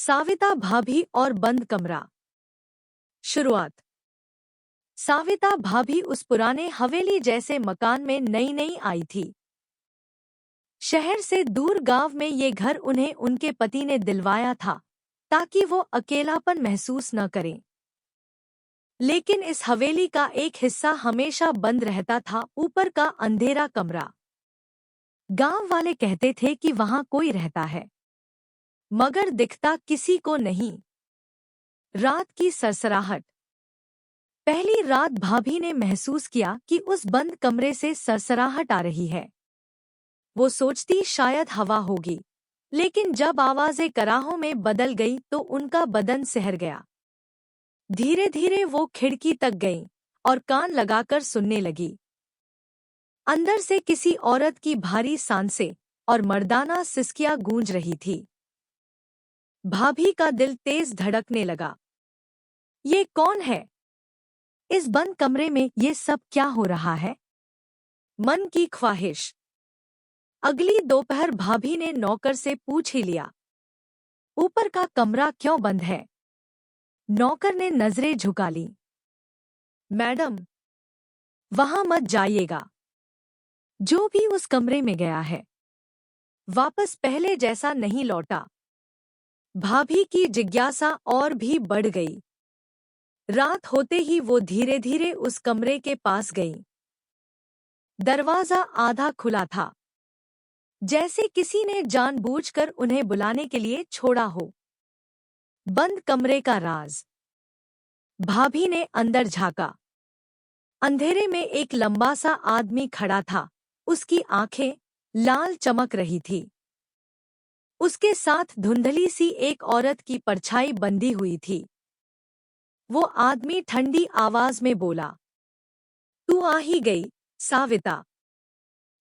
साविता भाभी और बंद कमरा। शुरुआत। साविता भाभी उस पुराने हवेली जैसे मकान में नई नई आई थी। शहर से दूर गांव में ये घर उन्हें उनके पति ने दिलवाया था ताकि वो अकेलापन महसूस न करें। लेकिन इस हवेली का एक हिस्सा हमेशा बंद रहता था, ऊपर का अंधेरा कमरा। गांव वाले कहते थे कि वहां कोई रहता है, मगर दिखता किसी को नहीं। रात की सरसराहट। पहली रात भाभी ने महसूस किया कि उस बंद कमरे से सरसराहट आ रही है। वो सोचती शायद हवा होगी, लेकिन जब आवाजें कराहों में बदल गई तो उनका बदन सहर गया। धीरे धीरे वो खिड़की तक गई और कान लगाकर सुनने लगी। अंदर से किसी औरत की भारी सांसें और मर्दाना सिसकियां गूंज रही थी। भाभी का दिल तेज धड़कने लगा। ये कौन है? इस बंद कमरे में ये सब क्या हो रहा है? मन की ख्वाहिश। अगली दोपहर भाभी ने नौकर से पूछ ही लिया, ऊपर का कमरा क्यों बंद है? नौकर ने नजरें झुका ली। मैडम, वहां मत जाइएगा। जो भी उस कमरे में गया है वापस पहले जैसा नहीं लौटा। भाभी की जिज्ञासा और भी बढ़ गई। रात होते ही वो धीरे धीरे उस कमरे के पास गई। दरवाजा आधा खुला था, जैसे किसी ने जानबूझकर उन्हें बुलाने के लिए छोड़ा हो। बंद कमरे का राज। भाभी ने अंदर झांका। अंधेरे में एक लंबा सा आदमी खड़ा था। उसकी आंखें लाल चमक रही थी। उसके साथ धुंधली सी एक औरत की परछाई बंधी हुई थी। वो आदमी ठंडी आवाज में बोला, तू आ ही गई साविता,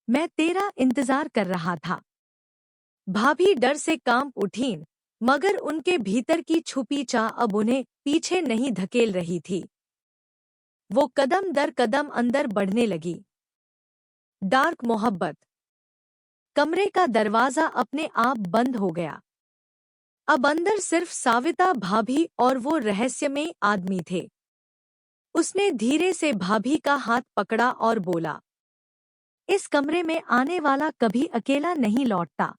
मैं तेरा इंतजार कर रहा था। भाभी डर से कांप उठीं, मगर उनके भीतर की छुपी चाह अब उन्हें पीछे नहीं धकेल रही थी। वो कदम दर कदम अंदर बढ़ने लगी। डार्क मोहब्बत। कमरे का दरवाजा अपने आप बंद हो गया। अब अंदर सिर्फ साविता भाभी और वो रहस्यमयी आदमी थे। उसने धीरे से भाभी का हाथ पकड़ा और बोला, इस कमरे में आने वाला कभी अकेला नहीं लौटता।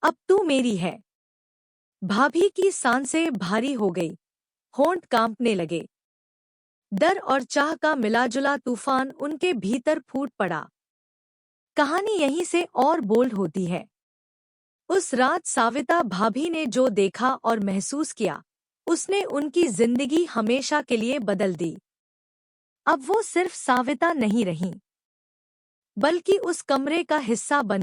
अब तू मेरी है। भाभी की सांसें भारी हो गई, होंठ कांपने लगे। डर और चाह का मिलाजुला तूफान उनके भीतर फूट पड़ा। कहानी यहीं से और बोल्ड होती है। उस रात साविता भाभी ने जो देखा और महसूस किया, उसने उनकी जिंदगी हमेशा के लिए बदल दी। अब वो सिर्फ साविता नहीं रहीं, बल्कि उस कमरे का हिस्सा बन